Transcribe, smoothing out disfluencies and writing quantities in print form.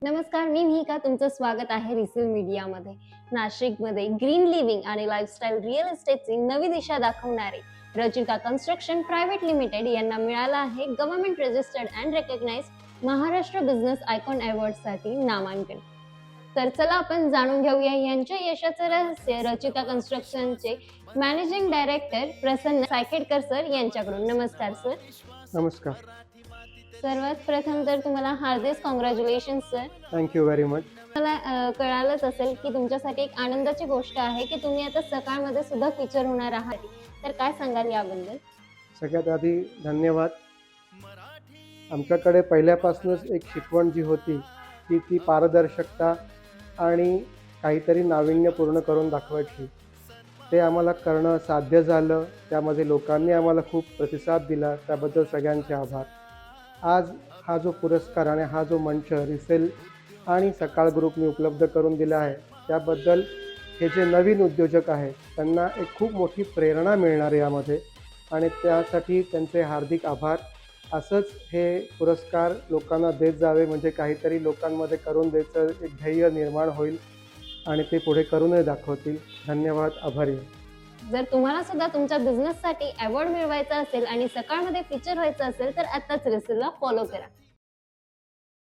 नमस्कार, मी मिहिका. तुमचं स्वागत आहे रिसील मीडियामध्ये. नाशिकमध्ये ग्रीन लिव्हिंग आणि लाईफस्टाईल रिअल एस्टेटची नवी दिशा दाखवणारे रचिता कन्स्ट्रक्शन प्रायव्हेट लिमिटेड यांना मिळालं आहे government registered and recognised Maharashtra business icon अवॉर्डसाठी नामांकन. तर चला आपण जाणून घेऊया यांच्या यशाचं रहस्य रचिता कन्स्ट्रक्शनचे managing director Prasanna Saikhedkar sir यांच्याकडून. नमस्कार सर. नमस्कार. सर्वात प्रथम तर तुम्हाला हार्दिक congratulation sir. Thank you very much. मला कळालंच असेल की तुमच्यासाठी एक आनंदाची गोष्ट आहे की तुम्ही आता सकाळमध्ये सुद्धा फीचर होणार आहात. तर काय सांगाल याबद्दल? सगळ्यात आधी धन्यवाद. आमच्याकडे पहिल्यापासूनच एक शिकवण जी होती ती पारदर्शकता आणि काहीतरी नाविन्यपूर्ण करून दाखवायची. ते आम्हाला करणं साध्य झालं. त्यामध्ये लोकांनी आम्हाला खूप प्रतिसाद दिला, त्याबद्दल सगळ्यांचे आभार. आज हा जो पुरस्कार आणि हा जो मंच रिसेल आणि सकाळ ग्रुपने उपलब्ध करून दिला आहे, त्याबद्दल हे जे नवीन उद्योजक आहेत त्यांना एक खूप मोठी प्रेरणा मिळणार आहे यामध्ये, आणि त्यासाठी त्यांचे हार्दिक आभार. असंच हे पुरस्कार लोकांना देत जावे, म्हणजे काहीतरी लोकांमध्ये करून द्यायचं एक ध्येय निर्माण होईल आणि ते पुढे करूनही दाखवतील. धन्यवाद. आभारी. जर तुम्हाला सुद्धा तुमच्या बिझनेससाठी अवॉर्ड मिळवायचा असेल आणि सकाळमध्ये फीचर व्हायचं असेल तर आताच रिसेलला फॉलो करा.